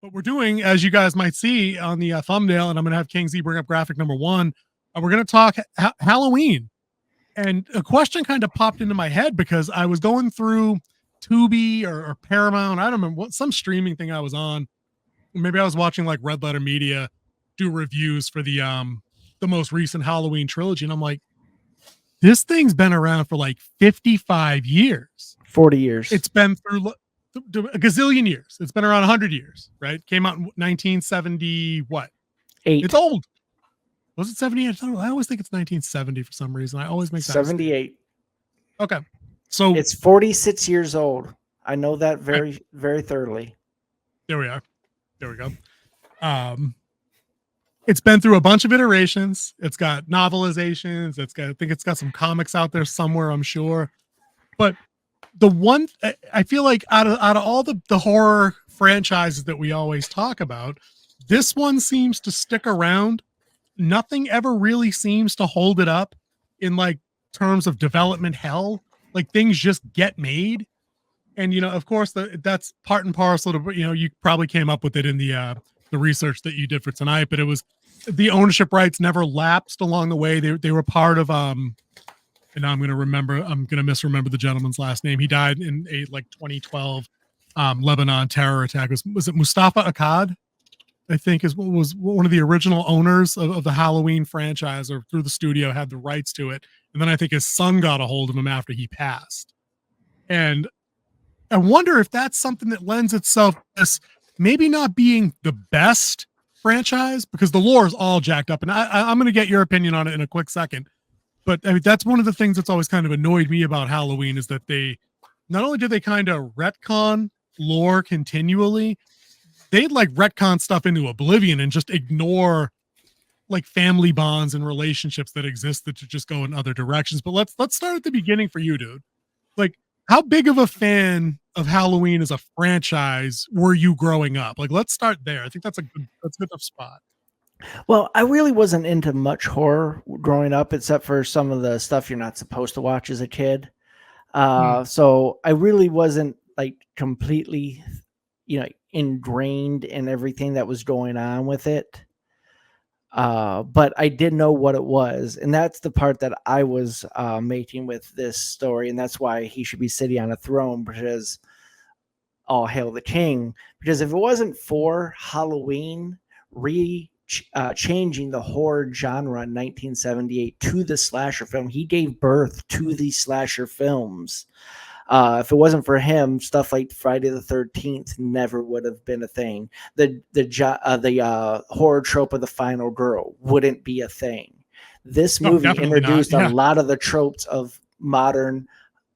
But we're doing, as you guys might see on the thumbnail, and I'm going to have King Z bring up graphic number one. We're going to talk Halloween. And a question kind of popped into my head because I was going through Tubi or Paramount. I don't remember what, some streaming thing I was on. Maybe I was watching like Red Letter Media do reviews for the most recent Halloween trilogy. And I'm like, this thing's been around for like 55 years. 40 years. It's been through a gazillion years. It's been around 100 years, right? Came out in 1970, what? 8. It's old. Was it 78? I always think it's 1970 for some reason. I always make that 78. Mistake. Okay. So it's 46 years old. I know that very, very thoroughly. There we are. There we go. It's been through a bunch of iterations. It's got novelizations. I think it's got some comics out there somewhere, I'm sure. But the one I feel like out of all the horror franchises that we always talk about, this one seems to stick around. Nothing ever really seems to hold it up in like terms of development hell. Like things just get made. And, you know, of course, that's part and parcel to, you know, you probably came up with it in the research that you did for tonight, but it was the ownership rights never lapsed along the way. They were part of, and now I'm going to misremember the gentleman's last name. He died in a 2012 Lebanon terror attack. Was it Mustafa Akkad? I think was one of the original owners of the Halloween franchise, or through the studio had the rights to it. And then I think his son got a hold of him after he passed. And I wonder if that's something that lends itself to this maybe not being the best franchise, because the lore is all jacked up. And I'm going to get your opinion on it in a quick second. But I mean, that's one of the things that's always kind of annoyed me about Halloween is that they not only do they kind of retcon lore continually, they'd like retcon stuff into oblivion and just ignore like family bonds and relationships that exist that just go in other directions. But let's start at the beginning for you, dude. Like, how big of a fan of Halloween as a franchise were you growing up? Like, let's start there. I think that's a good enough spot. Well, I really wasn't into much horror growing up, except for some of the stuff you're not supposed to watch as a kid. So I really wasn't like completely, ingrained in everything that was going on with it. But I did know what it was. And that's the part that I was making with this story. And that's why he should be sitting on a throne, because all hail the king. Because if it wasn't for Halloween changing the horror genre in 1978 to the slasher film, he gave birth to the slasher films. If it wasn't for him, stuff like Friday the 13th never would have been a thing. The horror trope of the final girl wouldn't be a thing. This movie introduced a lot of the tropes of modern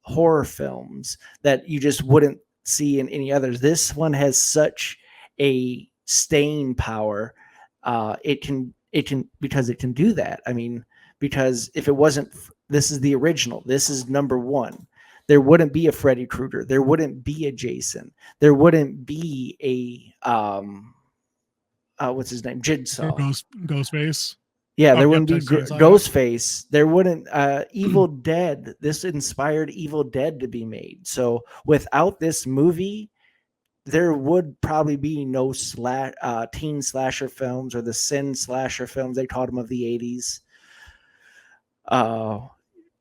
horror films that you just wouldn't see in any others. This one has such a staying power. It can because it can do that. I mean, because if it wasn't, this is the original. This is number one. There wouldn't be a Freddy Krueger. There wouldn't be a Jason. There wouldn't be a what's his name? Jigsaw. Ghostface. Yeah, there wouldn't be Ghostface. There wouldn't Evil Dead. This inspired Evil Dead to be made. So without this movie, there would probably be no teen slasher films, or the sin slasher films they called them of the 80s.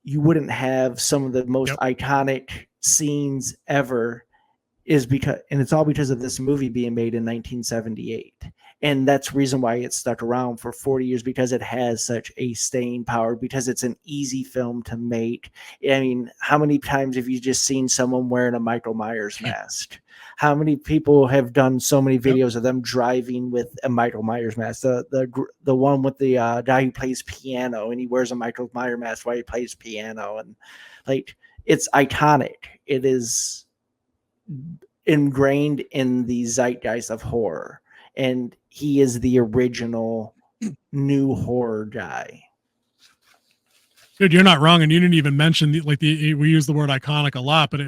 You wouldn't have some of the most iconic scenes ever, and it's all because of this movie being made in 1978. And that's the reason why it stuck around for 40 years, because it has such a staying power, because it's an easy film to make. I mean, how many times have you just seen someone wearing a Michael Myers mask? How many people have done so many videos of them driving with a Michael Myers mask? The one with the guy who plays piano, and he wears a Michael Myers mask while he plays piano, and like, it's iconic. It is ingrained in the zeitgeist of horror, and he is the original new horror guy. Dude, you're not wrong, and you didn't even mention we use the word iconic a lot, but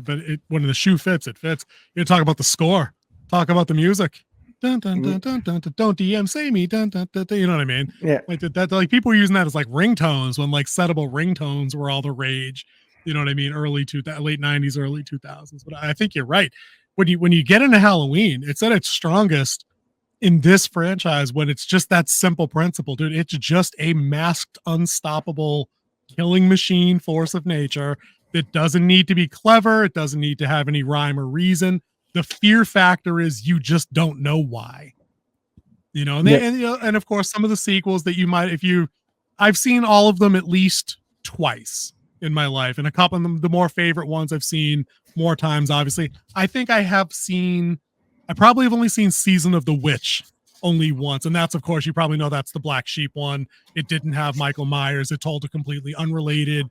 when the shoe fits, it fits. You talk about the score, talk about the music. Dun, dun, dun, dun, dun, dun, don't DM say me. Dun, dun, dun, dun, you know what I mean? Yeah. Like that. Like people were using that as like ringtones when like settable ringtones were all the rage. You know what I mean? Late 90s, early 2000s. But I think you're right. When you get into Halloween, it's at its strongest in this franchise, when it's just that simple principle, dude, it's just a masked, unstoppable killing machine force of nature. It doesn't need to be clever. It doesn't need to have any rhyme or reason. The fear factor is you just don't know why. You know, and they, and, you know, and of course, some of the sequels that you might, I've seen all of them at least twice in my life, and a couple of them, the more favorite ones I've seen more times, obviously. I think I probably have only seen Season of the Witch only once. And that's, of course, you probably know that's the Black Sheep one. It didn't have Michael Myers. It told a completely unrelated,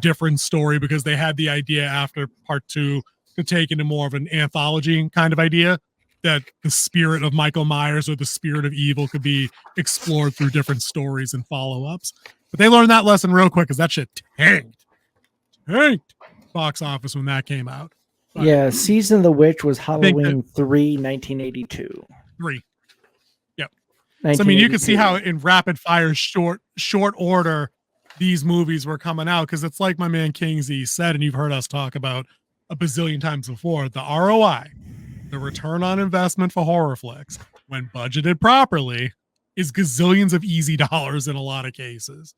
different story because they had the idea after part 2 to take into more of an anthology kind of idea that the spirit of Michael Myers or the spirit of evil could be explored through different stories and follow-ups. But they learned that lesson real quick because that shit tanked box office when that came out. But yeah, Season of the Witch was Halloween 3, 1982. 3. Yep. So, I mean, you can see how in rapid fire, short order, these movies were coming out because it's like my man King Z said, and you've heard us talk about a bazillion times before, the ROI, the return on investment for horror flicks, when budgeted properly, is gazillions of easy dollars in a lot of cases.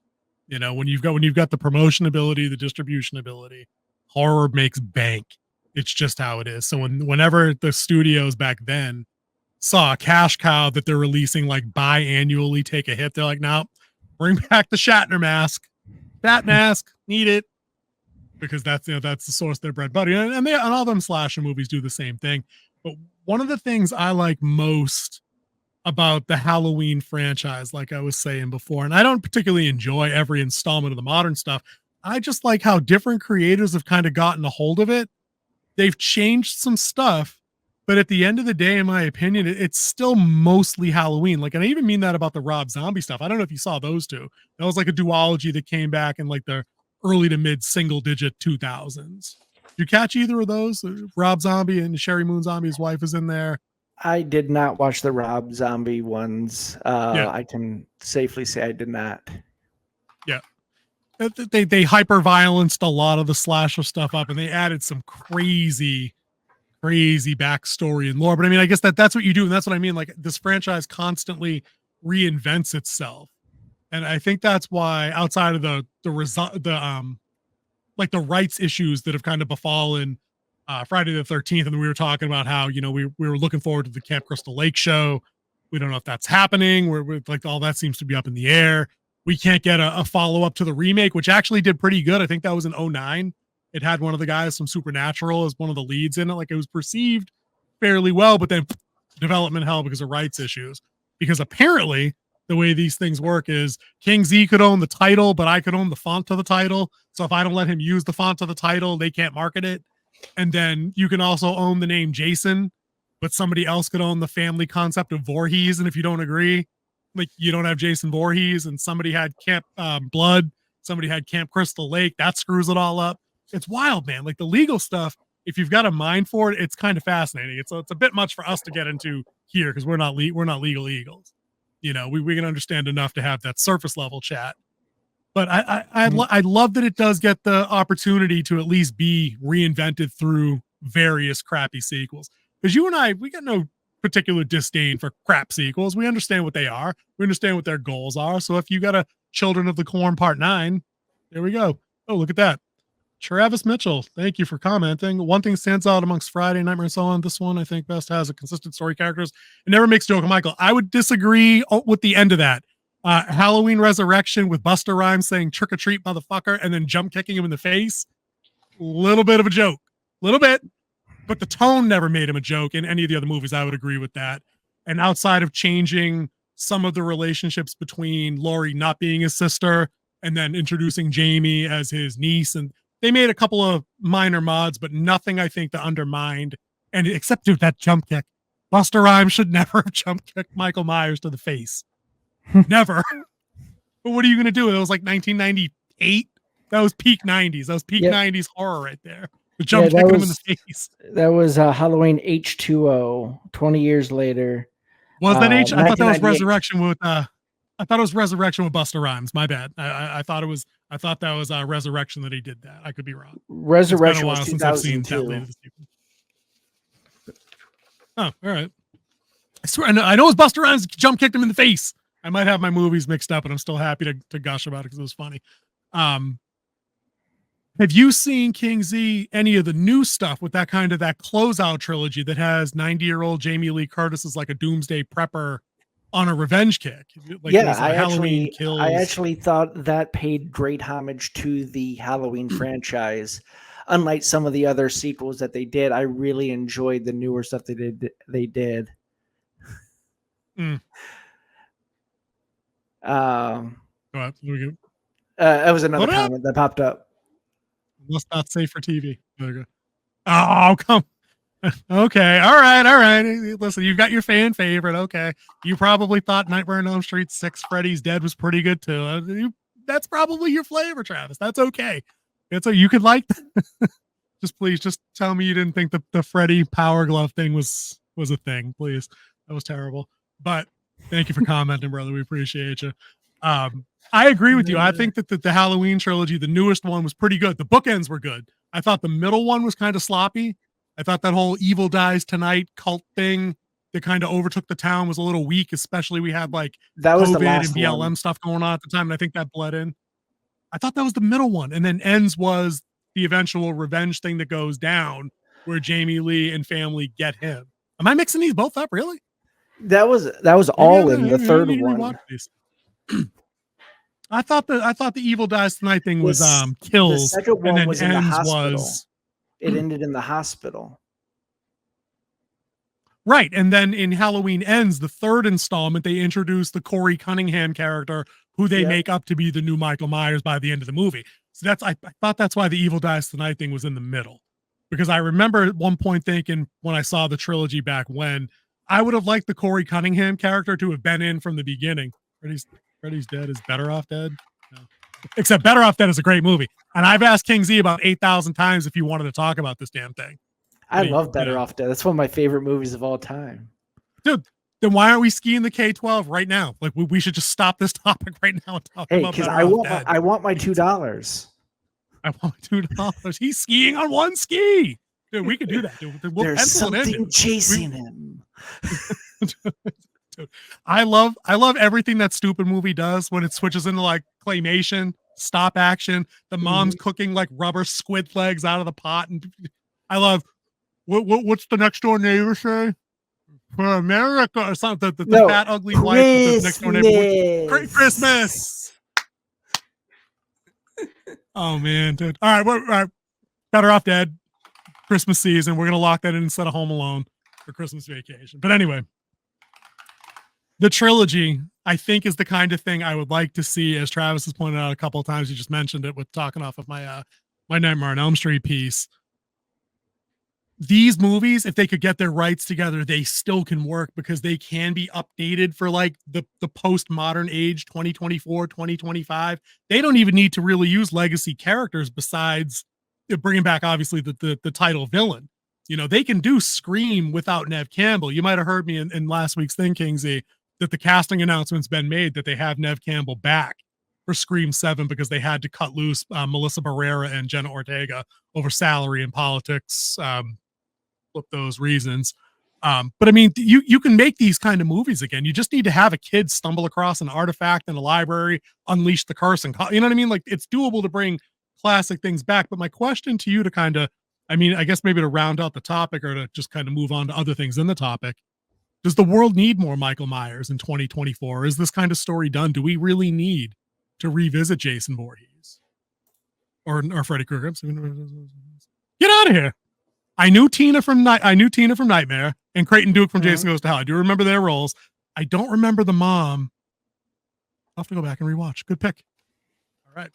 You know, when you've got the promotion ability, the distribution ability, horror makes bank. It's just how it is. So whenever the studios back then saw a cash cow that they're releasing like biannually take a hit, they're like, no, bring back the Shatner mask. That mask, need it. Because that's the source of their bread butter. And all them slasher movies do the same thing. But one of the things I like most about the Halloween franchise, like I was saying before, and I don't particularly enjoy every installment of the modern stuff. I just like how different creators have kind of gotten a hold of it. They've changed some stuff, but at the end of the day, in my opinion, it's still mostly Halloween. Like, and I even mean that about the Rob Zombie stuff. I don't know if you saw those two. That was like a duology that came back in like the early to mid single digit 2000s. You catch either of those? Rob Zombie and Sherry Moon Zombie's wife is in there. I did not watch the Rob Zombie ones. Yeah. I can safely say I did not. Yeah. They hyper violenced a lot of the slasher stuff up, and they added some crazy backstory and lore. But I mean, I guess that's what you do, and that's what I mean. Like, this franchise constantly reinvents itself, and I think that's why, outside of the rights issues that have kind of befallen Friday the 13th, and we were talking about how, you know, we were looking forward to the Camp Crystal Lake show. We don't know if that's happening. We're like, all that seems to be up in the air. We can't get a follow-up to the remake, which actually did pretty good. I think that was in 2009. It had one of the guys from Supernatural as one of the leads in it. Like, it was perceived fairly well, but then development hell because of rights issues. Because apparently the way these things work is King Z could own the title, but I could own the font to the title. So if I don't let him use the font of the title, they can't market it. And then you can also own the name Jason, but somebody else could own the family concept of Voorhees. And if you don't agree, like, you don't have Jason Voorhees, and somebody had Camp Blood, somebody had Camp Crystal Lake, that screws it all up. It's wild, man. Like, the legal stuff, if you've got a mind for it, it's kind of fascinating. It's a bit much for us to get into here because we're not legal eagles. You know, we can understand enough to have that surface level chat. But I love that it does get the opportunity to at least be reinvented through various crappy sequels. Because you and I, we got no particular disdain for crap sequels. We understand what they are. We understand what their goals are. So if you got a Children of the Corn Part 9, there we go. Oh, look at that. Travis Mitchell, thank you for commenting. One thing stands out amongst Friday, Nightmare and so on. This one, I think, best has a consistent story characters. It never makes joke. Michael, I would disagree with the end of that. Halloween Resurrection with Busta Rhymes saying trick or treat, motherfucker, and then jump kicking him in the face. Little bit of a joke. Little bit. But the tone never made him a joke. In any of the other movies, I would agree with that. And outside of changing some of the relationships between Laurie not being his sister and then introducing Jamie as his niece, and they made a couple of minor mods, but nothing, I think, to undermine. And except for that jump kick, Busta Rhymes should never have jump kicked Michael Myers to the face. Never. But what are you going to do? It was like 1998. That was peak 90s. That was peak 90s horror right there. The jump kicking him in the face. That was Halloween H2O. 20 years later. Was that H? I thought that was Resurrection with. I thought it was Resurrection with Busta Rhymes. My bad. I thought it was. I thought that was Resurrection that he did that. I could be wrong. Resurrection was 2002. Oh, all right. I swear, I know it was Busta Rhymes jump kicked him in the face. I might have my movies mixed up, and I'm still happy to gush about it because it was funny. Have you seen King Z, any of the new stuff with that kind of that closeout trilogy that has 90-year-old Jamie Lee Curtis as like a doomsday prepper on a revenge kick? Like Yeah, there's Halloween Kills. I actually thought that paid great homage to the Halloween franchise. Unlike some of the other sequels that they did, I really enjoyed the newer stuff they did. Mm. That was another comment that popped up. Must not safe for TV. Oh, come. Okay, all right. Listen, you've got your fan favorite. Okay, you probably thought Nightmare on Elm Street 6 Freddy's Dead was pretty good too. That's probably your flavor, Travis. That's okay. You could like that. Just tell me you didn't think the Freddy Power Glove thing was a thing, please. That was terrible. But thank you for commenting, brother. We appreciate you. I agree with you. I think that the Halloween trilogy, the newest one, was pretty good. The bookends were good. I thought the middle one was kind of sloppy. I thought that whole Evil Dies Tonight cult thing that kind of overtook the town was a little weak, especially we had like that was COVID and BLM stuff going on at the time. And I think that bled in. I thought that was the middle one. And then Ends was the eventual revenge thing that goes down where Jamie Lee and family get him. Am I mixing these both up? Really? That was all in the third one. I thought the Evil Dies Tonight thing was Kills. The second one was in the hospital. It Hmm. ended in the hospital. Right. And then in Halloween Ends, the third installment, they introduced the Corey Cunningham character who they make up to be the new Michael Myers by the end of the movie. So I thought that's why the Evil Dies Tonight thing was in the middle. Because I remember at one point thinking when I saw the trilogy back when, I would have liked the Corey Cunningham character to have been in from the beginning. Freddy's Dead is Better Off Dead. No. Except Better Off Dead is a great movie. And I've asked King Z about 8,000 times if you wanted to talk about this damn thing. I love Better Off Dead. That's one of my favorite movies of all time. Dude, then why aren't we skiing the K-12 right now? Like we should just stop this topic right now and talk about because I want my $2. I want $2. He's skiing on one ski. Dude, we could do that. Dude, we'll There's something chasing him. Dude, I love everything that stupid movie does when it switches into like claymation, stop action. The mom's cooking like rubber squid legs out of the pot, and I love what's the next door neighbor say? For America or something. The fat ugly wife of the next door neighbor. Great Christmas. Oh man, dude. All right, Better Off Dead. Christmas season. We're gonna lock that in instead of Home Alone for Christmas Vacation. But anyway, the trilogy, I think, is the kind of thing I would like to see, as Travis has pointed out a couple of times. You just mentioned it with talking off of my my Nightmare on Elm Street piece. These movies, if they could get their rights together, they still can work because they can be updated for like the postmodern age, 2024, 2025. They don't even need to really use legacy characters besides bringing back, obviously, the title villain. You know, they can do Scream without Nev Campbell. You might have heard me in last week's thing, Kingsley, that the casting announcement's been made that they have Nev Campbell back for Scream 7 because they had to cut loose Melissa Barrera and Jenna Ortega over salary and politics. Those reasons. But I mean, you can make these kind of movies again. You just need to have a kid stumble across an artifact in a library, unleash the curse, and you know what I mean? Like, it's doable to bring classic things back. But my question to you to kind of, I mean, I guess maybe to round out the topic or to just kind of move on to other things in the topic, does the world need more Michael Myers in 2024? Is this kind of story done? Do we really need to revisit Jason Voorhees or Freddy Krueger? Get out of here. I knew Tina from Nightmare and Creighton Duke from Jason Goes to Hell. I do remember their roles. I don't remember the mom. I'll have to go back and rewatch. Good pick. All right.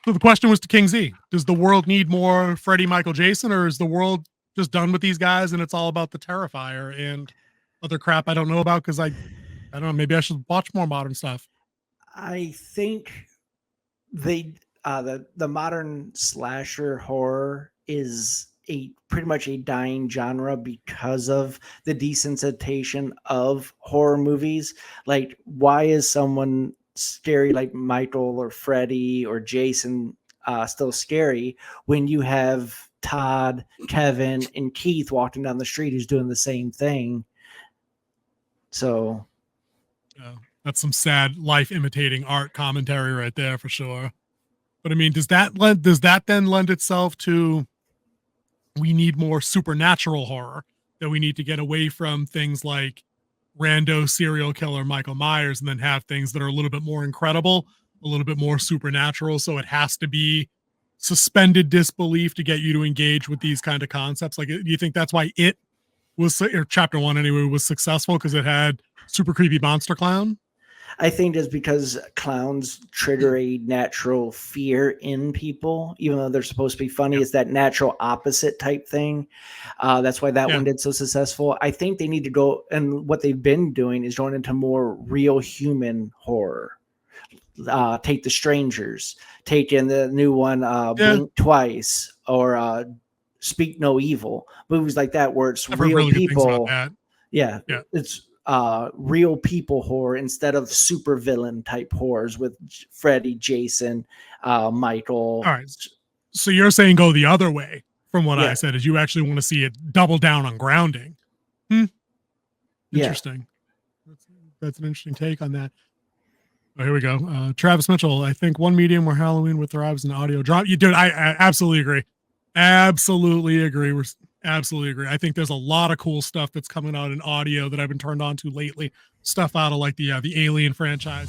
So the question was to King Z. Does the world need more Freddy, Michael, Jason, or is the world just done with these guys and it's all about the Terrifier and other crap I don't know about? Because I don't know, maybe I should watch more modern stuff. I think the modern slasher horror is pretty much a dying genre because of the desensitization of horror movies. Like, why is someone scary like Michael or Freddy or Jason still scary when you have Todd, Kevin, and Keith walking down the street who's doing the same thing. So that's some sad life imitating art commentary right there for sure. But I mean, does that then lend itself to we need more supernatural horror, that we need to get away from things like rando serial killer Michael Myers and then have things that are a little bit more incredible, a little bit more supernatural. So it has to be suspended disbelief to get you to engage with these kind of concepts. Like, do you think that's why it was, or chapter 1 anyway, was successful because it had super creepy monster clown? I think it's because clowns trigger a natural fear in people, even though they're supposed to be funny. It's that natural opposite type thing. That's why that one did so successful. I think they need to go, and what they've been doing is going into more real human horror. Take The Strangers, take in the new one, Blink Twice, or Speak No Evil. Movies like that where it's real really people. Yeah, it's real people horror instead of super villain type horrors with Freddy, Jason, Michael. All right. So you're saying go the other way from what I said, is you actually want to see it double down on grounding. Interesting. That's an interesting take on that. Oh, here we go. Travis Mitchell, I think one medium where Halloween would thrive is an audio drama. You did. I absolutely agree. Absolutely agree. Absolutely agree. I think there's a lot of cool stuff that's coming out in audio that I've been turned on to lately. Stuff out of like the Alien franchise.